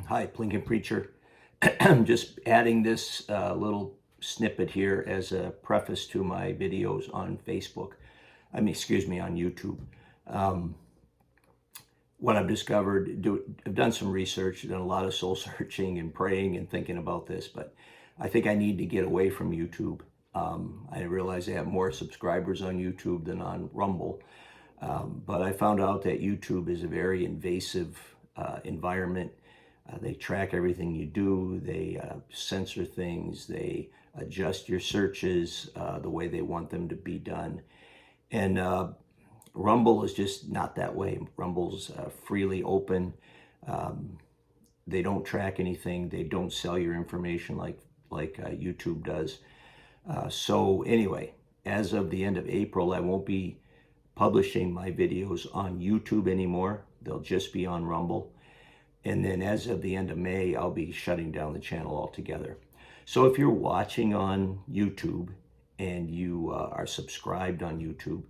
Hi, Plinkin Preacher. I'm just adding this little snippet here as a preface to my videos on Facebook. Excuse me, on YouTube. Um, what I've discovered, I've done some research, done a lot of soul searching and praying and thinking about this, but I think I need to get away from YouTube. I realize I have more subscribers on YouTube than on Rumble, but I found out that YouTube is a very invasive environment. They track everything you do. They censor things. They adjust your searches the way they want them to be done. And Rumble is just not that way. Rumble's freely open. They don't track anything. They don't sell your information like YouTube does. So anyway, as of the end of April, I won't be publishing my videos on YouTube anymore. They'll just be on Rumble. And then as of the end of May, I'll be shutting down the channel altogether. So if you're watching on YouTube and you are subscribed on YouTube,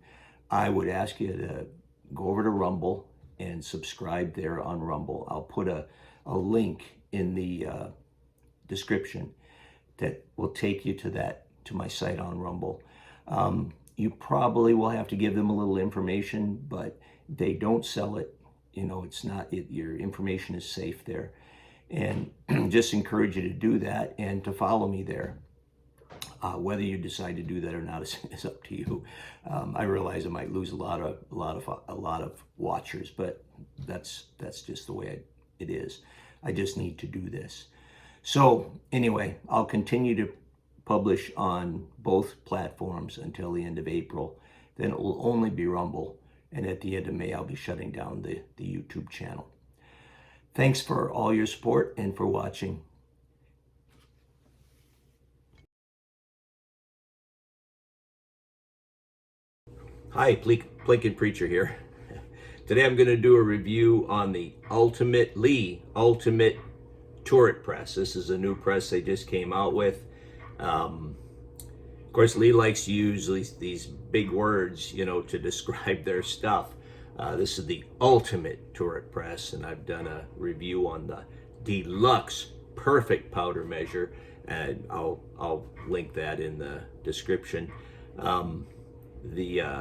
I would ask you to go over to Rumble and subscribe there on Rumble. I'll put a link in the description that will take you to my site on Rumble. You probably will have to give them a little information, but they don't sell it. You know, it's not, your information is safe there. And just encourage you to do that and to follow me there. Whether you decide to do that or not is up to you. I realize I might lose a lot of watchers, but that's just the way it is. I just need to do this. So anyway, I'll continue to publish on both platforms until the end of April. Then it will only be Rumble. And at the end of May, I'll be shutting down the YouTube channel. Thanks for all your support and for watching. Hi, Plinkin Preacher here. Today I'm going to do a review on the Lee Ultimate Turret Press. This is a new press they just came out with. Of course, Lee likes to use these big words, you know, to describe their stuff. This is the Ultimate Turret Press, and I've done a review on the Deluxe Perfect Powder Measure, and I'll link that in the description. They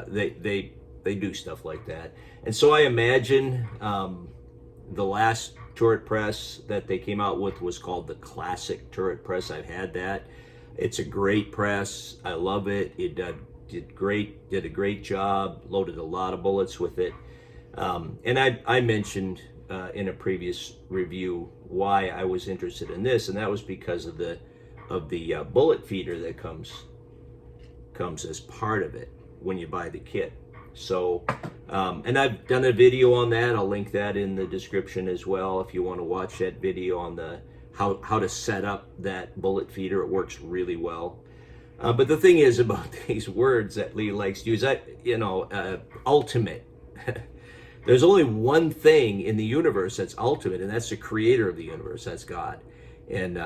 do stuff like that, and so I imagine the last turret press that they came out with was called the Classic Turret Press. I've had that. It's a great press. I love it. It did a great job, loaded a lot of bullets with it. And I mentioned in a previous review why I was interested in this, and that was because of the bullet feeder that comes as part of it when you buy the kit. So, and I've done a video on that. I'll link that in the description as well if you want to watch that video on the how to set up that bullet feeder. It works really well. But the thing is about these words that Lee likes to use, ultimate. There's only one thing in the universe that's ultimate, and that's the creator of the universe. That's God. And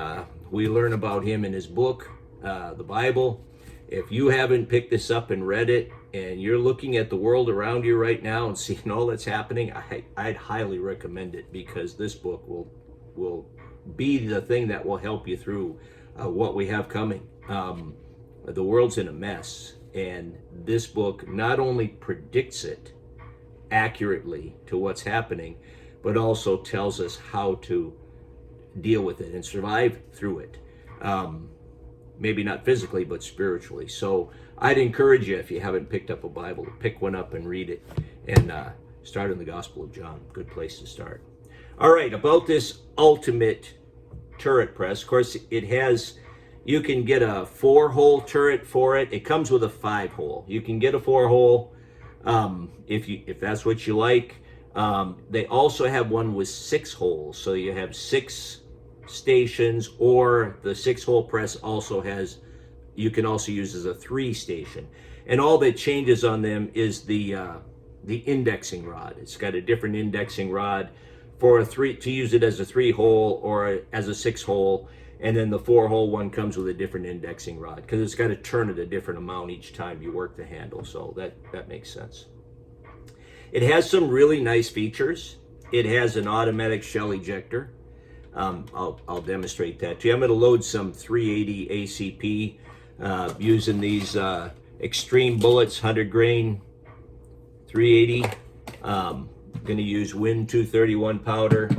we learn about him in his book, the Bible. If you haven't picked this up and read it, and you're looking at the world around you right now and seeing all that's happening, I'd highly recommend it, because this book will be the thing that will help you through what we have coming. The world's in a mess, and this book not only predicts it accurately to what's happening, but also tells us how to deal with it and survive through it. Maybe not physically, but spiritually. So I'd encourage you, if you haven't picked up a Bible, to pick one up and read it, and start in the Gospel of John. Good place to start. All right, about this Ultimate Turret Press. Of course, you can get a 4-hole turret for it. It comes with a 5-hole. You can get a 4-hole if that's what you like. They also have one with 6 holes, so you have 6 stations, or the 6-hole press also has, you can also use as a 3-station. And all that changes on them is the indexing rod. It's got a different indexing rod to use it as a 3-hole or as a 6-hole. And then the 4-hole one comes with a different indexing rod, because it's got to turn it a different amount each time you work the handle. So that makes sense. It has some really nice features. It has an automatic shell ejector. I'll demonstrate that to you. I'm going to load some 380 ACP using these extreme bullets, 100 grain 380. Going to use Win 231 powder.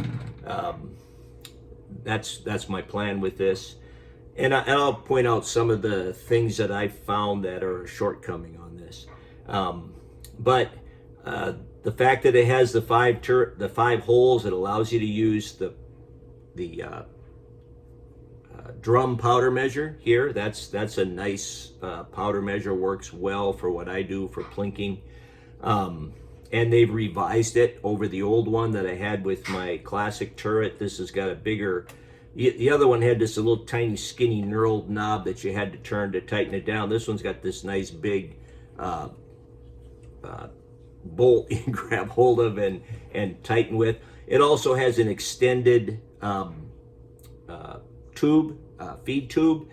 That's my plan with this. And I'll point out some of the things that I found that are a shortcoming on this. But the fact that it has the five holes, it allows you to use the drum powder measure here. That's a nice powder measure, works well for what I do for plinking. And they've revised it over the old one that I had with my classic turret. This has got a bigger, the other one had this a little tiny skinny knurled knob that you had to turn to tighten it down. This one's got this nice big bolt you can grab hold of and tighten with. It also has an extended feed tube,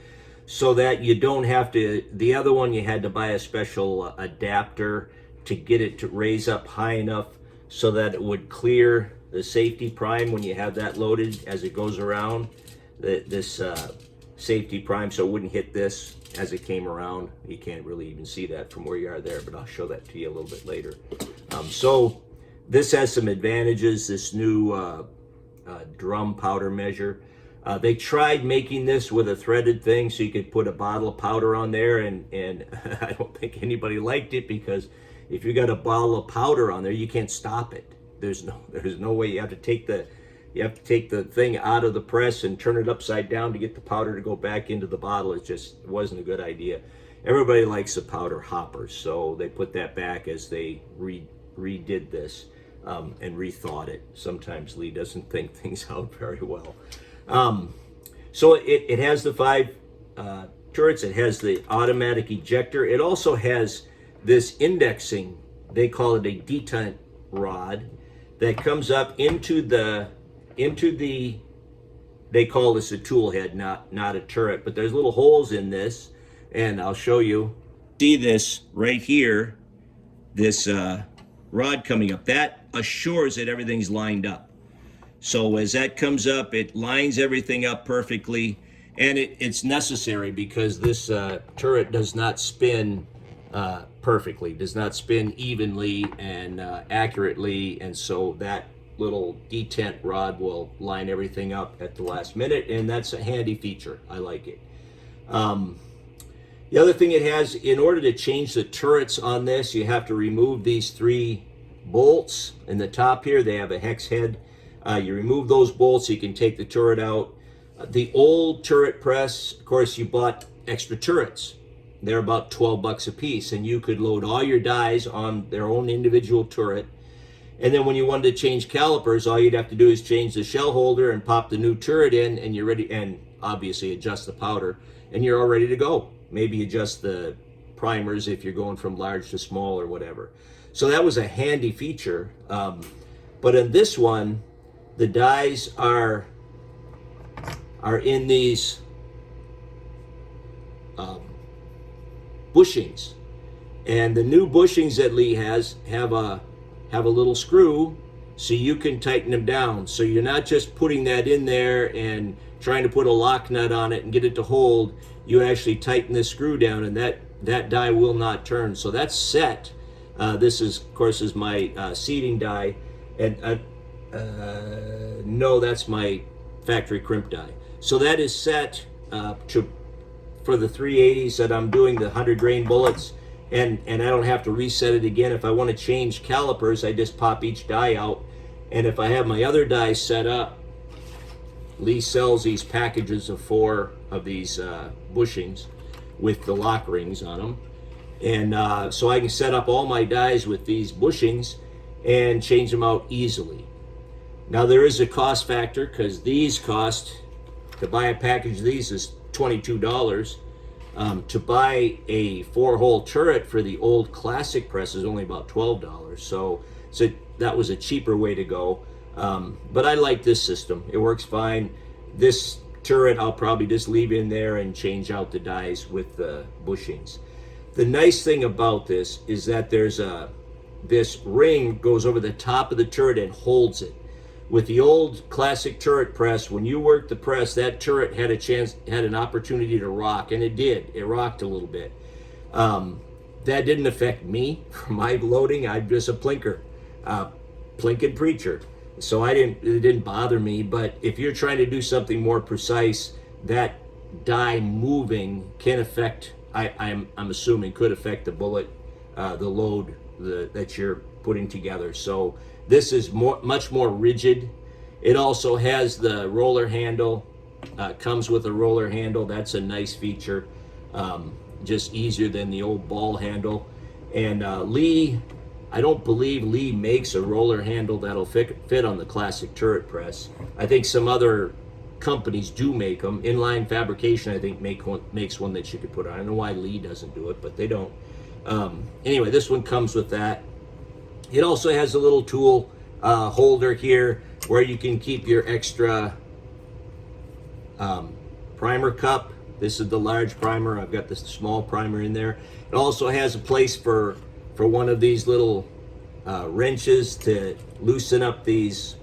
so that you don't have to, the other one you had to buy a special adapter to get it to raise up high enough so that it would clear the safety prime when you have that loaded as it goes around, this safety prime, so it wouldn't hit this as it came around. You can't really even see that from where you are there, but I'll show that to you a little bit later. So this has some advantages, this new drum powder measure. They tried making this with a threaded thing so you could put a bottle of powder on there, and I don't think anybody liked it, because if you got a bottle of powder on there, you can't stop it. There's no way. You have to take the thing out of the press and turn it upside down to get the powder to go back into the bottle. It wasn't a good idea. Everybody likes the powder hoppers, so they put that back as they redid this and rethought it. Sometimes Lee doesn't think things out very well. So it has the 5 turrets. It has the automatic ejector. It also has this indexing, they call it a detent rod, that comes up into the, they call this a tool head, not a turret, but there's little holes in this, and I'll show you. See this right here, this rod coming up, that assures that everything's lined up. So as that comes up, it lines everything up perfectly, and it's necessary because this turret does not spin perfectly, does not spin evenly and accurately, and so that little detent rod will line everything up at the last minute, and that's a handy feature. I like it. The other thing it has, in order to change the turrets on this, you have to remove these 3 bolts in the top here. They have a hex head. You remove those bolts so you can take the turret out. The old turret press, of course, you bought extra turrets. They're about 12 bucks a piece, and you could load all your dies on their own individual turret. And then when you wanted to change calipers, all you'd have to do is change the shell holder and pop the new turret in, and you're ready, and obviously adjust the powder, and you're all ready to go. Maybe adjust the primers if you're going from large to small or whatever. So that was a handy feature. But in this one, the dies are in these bushings, and the new bushings that Lee has have a little screw so you can tighten them down. So you're not just putting that in there and trying to put a lock nut on it and get it to hold. You actually tighten the screw down, and that die will not turn. So that's set. This is, of course, is my seating die, and no, that's my factory crimp die. So that is set for the 380s that I'm doing the 100 grain bullets, and I don't have to reset it again. If I want to change calipers, I just pop each die out, and if I have my other dies set up, Lee sells these packages of 4 of these bushings with the lock rings on them, and so I can set up all my dies with these bushings and change them out easily. Now there is a cost factor, because these cost, to buy a package of these is $22. To buy a 4-hole turret for the old classic press is only about $12. So that was a cheaper way to go. But I like this system. It works fine. This turret I'll probably just leave in there and change out the dies with the bushings. The nice thing about this is that there's this ring goes over the top of the turret and holds it. With the old classic turret press, when you worked the press, that turret had an opportunity to rock, and it did. It rocked a little bit. That didn't affect me for my loading. I'm just a plinker, plinking preacher. So it didn't bother me. But if you're trying to do something more precise, that die moving can affect, I'm assuming, could affect the bullet, the load that you're putting together. So this is much more rigid. It also has the roller handle, comes with a roller handle. That's a nice feature, just easier than the old ball handle. And Lee, I don't believe Lee makes a roller handle that'll fit on the classic turret press. I think some other companies do make them. Inline Fabrication, I think, makes one that you could put on. I don't know why Lee doesn't do it, but they don't. Anyway, this one comes with that. It also has a little tool holder here where you can keep your extra primer cup. This is the large primer. I've got this small primer in there. It also has a place for one of these little wrenches to loosen up these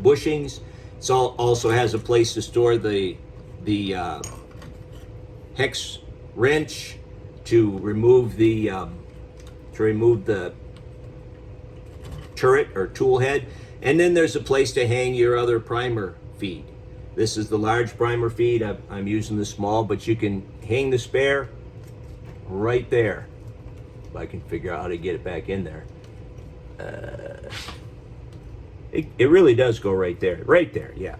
bushings. It also has a place to store the hex wrench to remove the turret or tool head, and then there's a place to hang your other primer feed. This is the large primer feed. I'm using the small, but you can hang the spare right there. If I can figure out how to get it back in there. It really does go right there, yeah.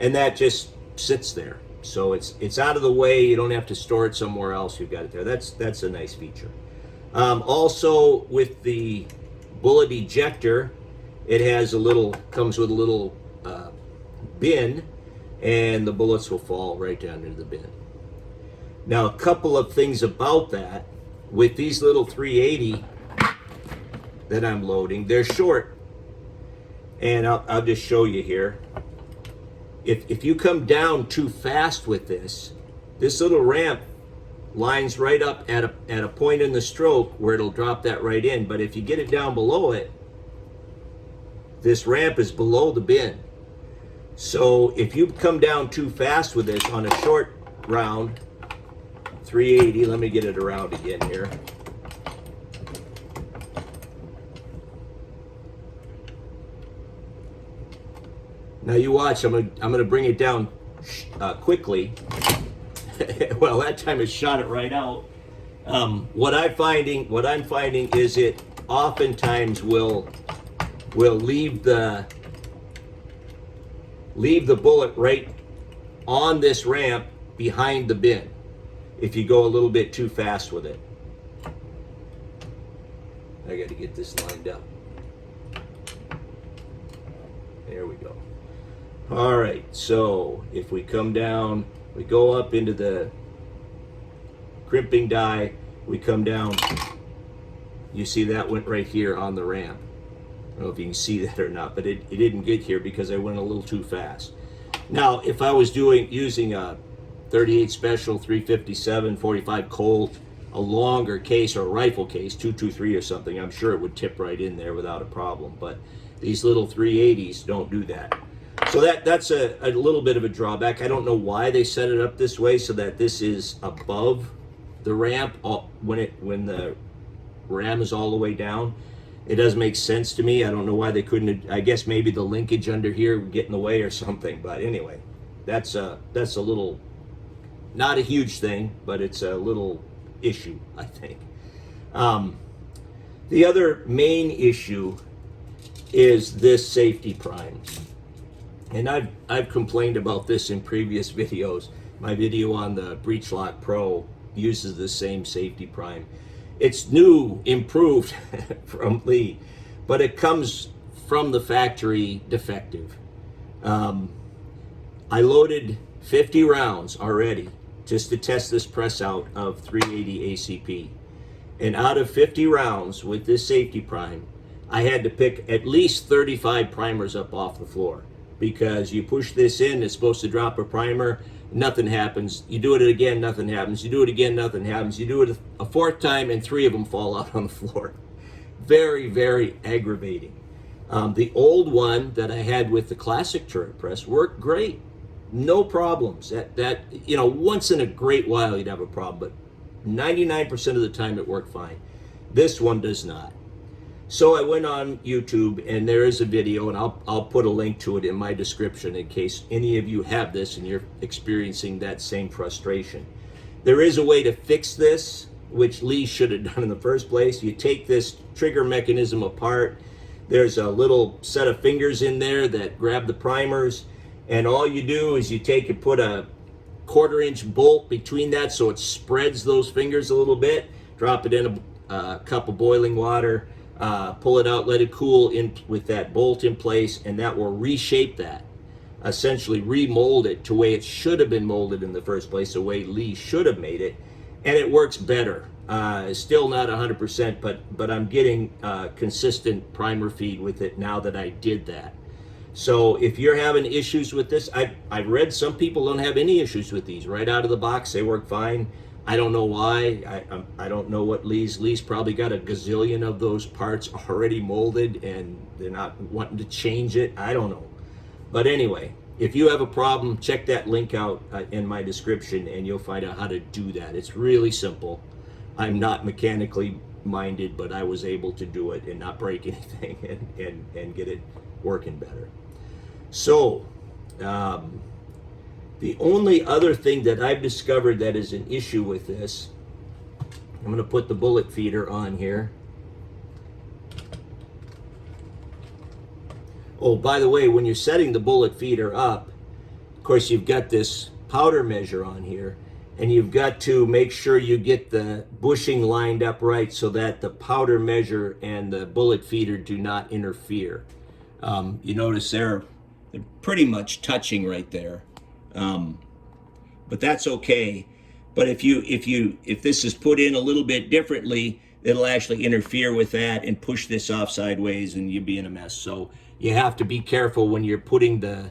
And that just sits there. So it's out of the way. You don't have to store it somewhere else. You've got it there. That's a nice feature. Also, with the bullet ejector, it has comes with a little bin, and the bullets will fall right down into the bin. Now, a couple of things about that. With these little 380 that I'm loading, they're short, and I'll just show you here. If you come down too fast with this little ramp lines right up at a point in the stroke where it'll drop that right in. But if you get it down below it, this ramp is below the bin. So if you come down too fast with this on a short round, 380, let me get it around again here. Now you watch, I'm gonna bring it down quickly. Well, that time it shot it right out. What I'm finding is it oftentimes will leave the bullet right on this ramp behind the bin if you go a little bit too fast with it. I got to get this lined up. There we go. All right, so if we come down, we go up into the crimping die, we come down, you see that went right here on the ramp. I don't know if you can see that or not, but it didn't get here because I went a little too fast. Now, if I was using a 38 Special, 357, 45 Colt, a longer case or a rifle case, 223 or something, I'm sure it would tip right in there without a problem. But these little 380s don't do that. So that's a little bit of a drawback. I don't know why they set it up this way so that this is above the ramp when the ram is all the way down. It doesn't make sense to me. I don't know why they couldn't. I guess maybe the linkage under here would get in the way or something. But anyway, that's a little, not a huge thing, but it's a little issue, I think. The other main issue is this safety prime. And I've complained about this in previous videos. My video on the Breech Lock Pro uses the same safety prime. It's new, improved from Lee, but it comes from the factory defective. I loaded 50 rounds already just to test this press out of 380 ACP. And out of 50 rounds with this safety prime, I had to pick at least 35 primers up off the floor. Because you push this in, it's supposed to drop a primer, nothing happens. You do it again, nothing happens. You do it again, nothing happens. You do it a fourth time, and 3 of them fall out on the floor. Very, very aggravating. The old one that I had with the classic turret press worked great. No problems. That you know, once in a great while you'd have a problem, but 99% of the time it worked fine. This one does not. So I went on YouTube, and there is a video, and I'll put a link to it in my description in case any of you have this and you're experiencing that same frustration. There is a way to fix this, which Lee should have done in the first place. You take this trigger mechanism apart. There's a little set of fingers in there that grab the primers, and all you do is you take and put a 1/4-inch bolt between that so it spreads those fingers a little bit. Drop it in a cup of boiling water. Pull it out, let it cool in with that bolt in place, and that will reshape that, essentially remold it to the way it should have been molded in the first place, the way Lee should have made it, and it works better. Still not 100%, but I'm getting consistent primer feed with it now that I did that. So if you're having issues with this, I've read some people don't have any issues with these right out of the box. They work fine. I don't know why. I don't know what Lee's probably got a gazillion of those parts already molded and they're not wanting to change it. I don't know. But anyway, if you have a problem, check that link out in my description and you'll find out how to do that. It's really simple. I'm not mechanically minded, but I was able to do it and not break anything and get it working better. So, the only other thing that I've discovered that is an issue with this, I'm going to put the bullet feeder on here. Oh, by the way, when you're setting the bullet feeder up, of course, you've got this powder measure on here, and you've got to make sure you get the bushing lined up right so that the powder measure and the bullet feeder do not interfere. You notice they're pretty much touching right there. But that's okay. But if this is put in a little bit differently, it'll actually interfere with that and push this off sideways, and you'll be in a mess. So you have to be careful when you're putting the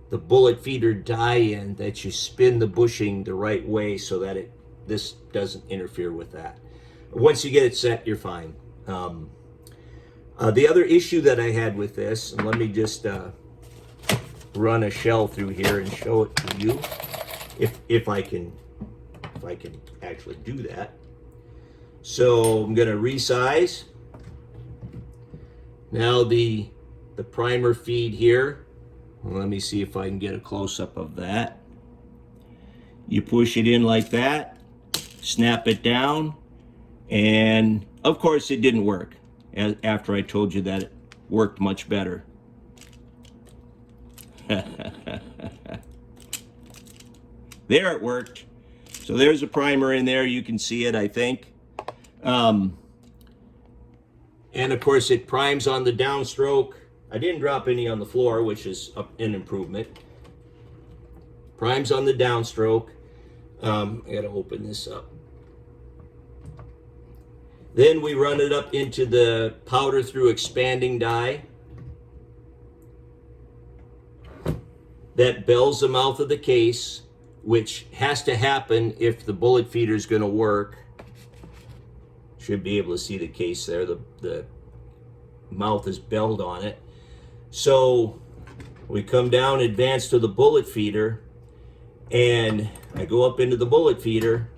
bullet feeder die in that you spin the bushing the right way so that this doesn't interfere with that. Once you get it set, you're fine. The other issue that I had with this, and let me just run a shell through here and show it to you, if I can actually do that. So I'm going to resize. Now the primer feed here. Let me see if I can get a close-up of that. You push it in like that, snap it down, and of course it didn't work. After I told you that it worked much better. There, it worked. So there's a primer in there. You can see it, I think. And of course it primes on the downstroke. I didn't drop any on the floor, which is an improvement. Primes on the downstroke. I gotta open this up. Then we run it up into the powder through expanding die. That bells the mouth of the case, which has to happen if the bullet feeder is going to work. Should be able to see the case there. The mouth is belled on it. So we come down, advance to the bullet feeder, and I go up into the bullet feeder.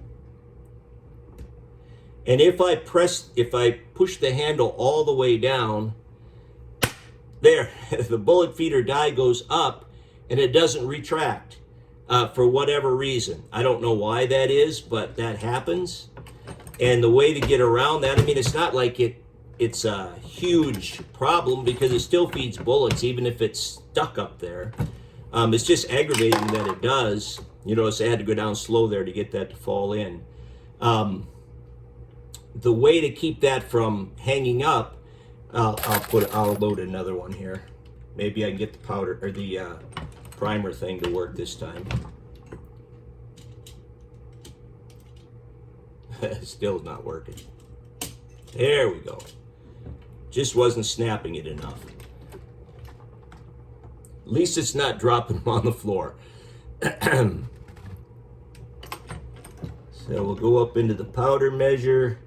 And if I push the handle all the way down, there, the bullet feeder die goes up and it doesn't retract for whatever reason. I don't know why that is, but that happens. And the way to get around that, I mean, it's not like it's a huge problem because it still feeds bullets even if it's stuck up there. It's just aggravating that it does. You notice I had to go down slow there to get that to fall in. The way to keep that from hanging up, I'll load another one here. Maybe I can get the powder or the primer thing to work this time. Still not working. There we go. Just wasn't snapping it enough. At least it's not dropping them on the floor. So we'll go up into the powder measure.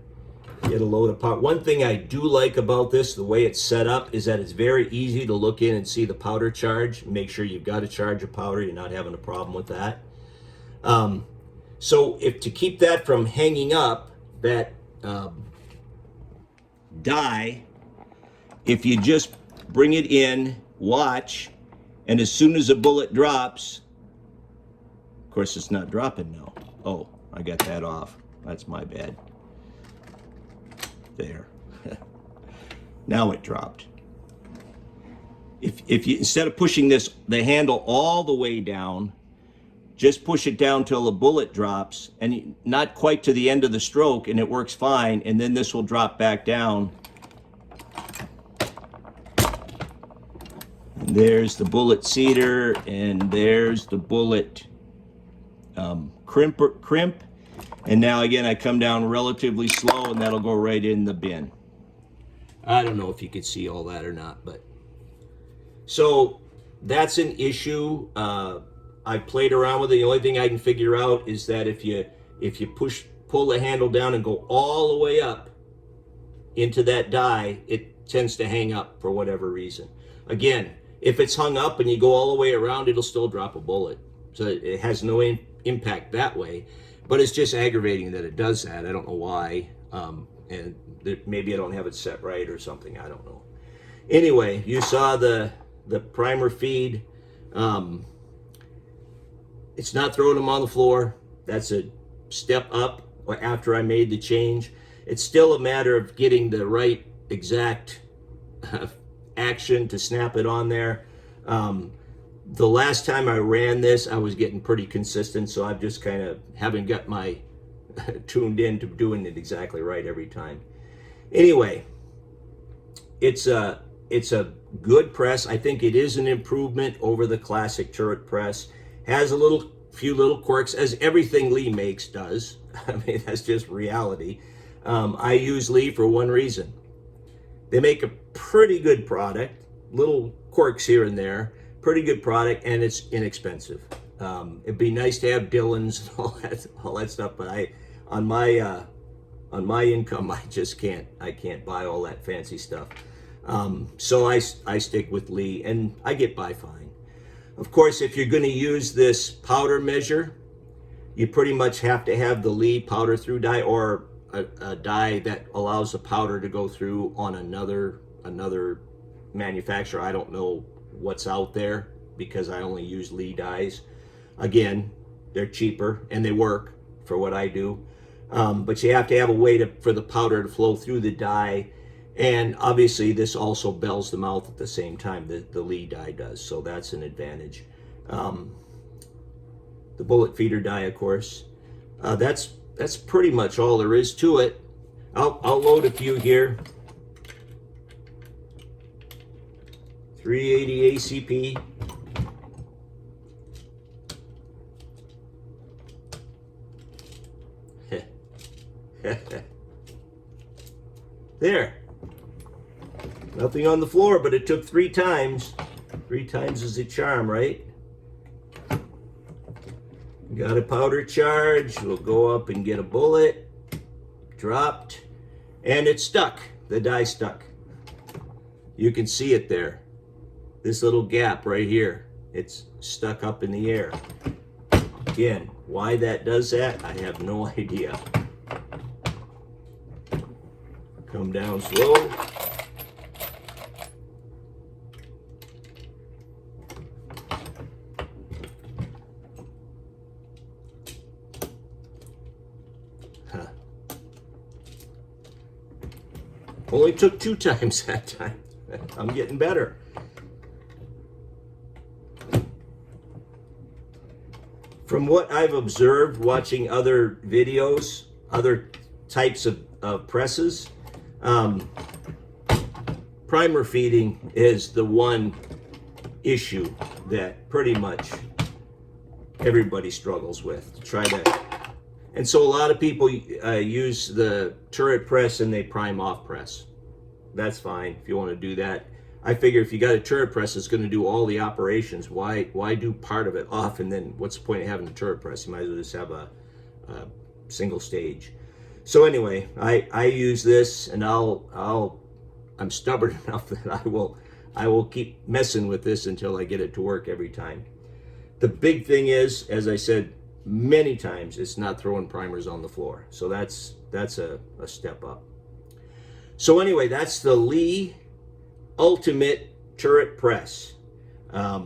Get a load of powder. One thing I do like about this, the way it's set up, is that it's very easy to look in and see the powder charge. Make sure you've got a charge of powder. You're not having a problem with that. So if to keep that from hanging up, that die, if you just bring it in, watch, and as soon as a bullet drops, of course it's not dropping now. Oh, I got that off. That's my bad. There. Now it dropped. If you, instead of pushing the handle all the way down, just push it down till the bullet drops, and not quite to the end of the stroke, and it works fine, and then this will drop back down. And there's the bullet seeder, and there's the bullet crimp. And now again, I come down relatively slow, and that'll go right in the bin. I don't know if you could see all that or not, but so that's an issue. I played around with it. The only thing I can figure out is that if you pull the handle down and go all the way up into that die, it tends to hang up for whatever reason. Again, if it's hung up and you go all the way around, it'll still drop a bullet. So it has no impact that way. But it's just aggravating that it does that. I don't know why. And maybe I don't have it set right or something. I don't know. Anyway, you saw the primer feed. It's not throwing them on the floor. That's a step up after I made the change. It's still a matter of getting the right exact action to snap it on there. The last time I ran this, I was getting pretty consistent, so I've just kind of haven't got my tuned in to doing it exactly right every time. Anyway, it's a good press. I think it is an improvement over the classic turret press. Has a few little quirks, as everything Lee makes does. I mean, that's just reality. I use Lee for one reason. They make a pretty good product, little quirks here and there, pretty good product, and it's inexpensive. It'd be nice to have Dillons and all that stuff, but on my income, I just can't buy all that fancy stuff. So I stick with Lee, and I get by fine. Of course, if you're going to use this powder measure, you pretty much have to have the Lee powder through die, or a die that allows the powder to go through on another manufacturer. I don't know what's out there because I only use Lee dies. Again, they're cheaper and they work for what I do. But you have to have a way for the powder to flow through the die. And obviously this also bells the mouth at the same time, the Lee die does, so that's an advantage. The bullet feeder die, of course, that's pretty much all there is to it. I'll load a few here. 380 ACP. There. Nothing on the floor, but it took 3 times. 3 times is a charm, right? Got a powder charge. We'll go up and get a bullet. Dropped. And it stuck. The die stuck. You can see it there. This little gap right here. It's stuck up in the air. Again, why that does that, I have no idea. Come down slow. Only took 2 times that time. I'm getting better. From what I've observed watching other videos, other types of presses, primer feeding is the one issue that pretty much everybody struggles with. And so a lot of people use the turret press and they prime off press. That's fine if you want to do that. I figure if you got a turret press that's going to do all the operations, why do part of it off, and then what's the point of having a turret press? You might as well just have a single stage. So anyway, I use this, and I'm stubborn enough that I will keep messing with this until I get it to work every time. The big thing is, as I said many times, it's not throwing primers on the floor. So that's a step up. So anyway, that's the Lee Ultimate Turret Press. I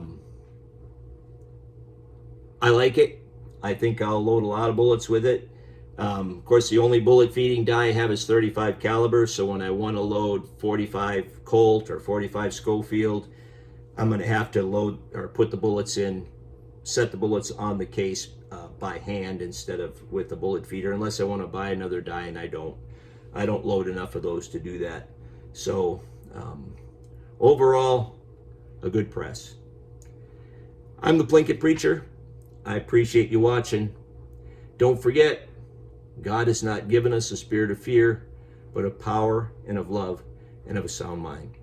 like it. I think I'll load a lot of bullets with it. Of course, the only bullet feeding die I have is 35 caliber. So when I want to load 45 Colt or 45 Schofield, I'm going to have to load or put the bullets in, set the bullets on the case by hand instead of with the bullet feeder, unless I want to buy another die, and I don't load enough of those to do that. So overall, a good press. I'm the Plinkett Preacher. I appreciate you watching. Don't forget, God has not given us a spirit of fear, but of power and of love and of a sound mind.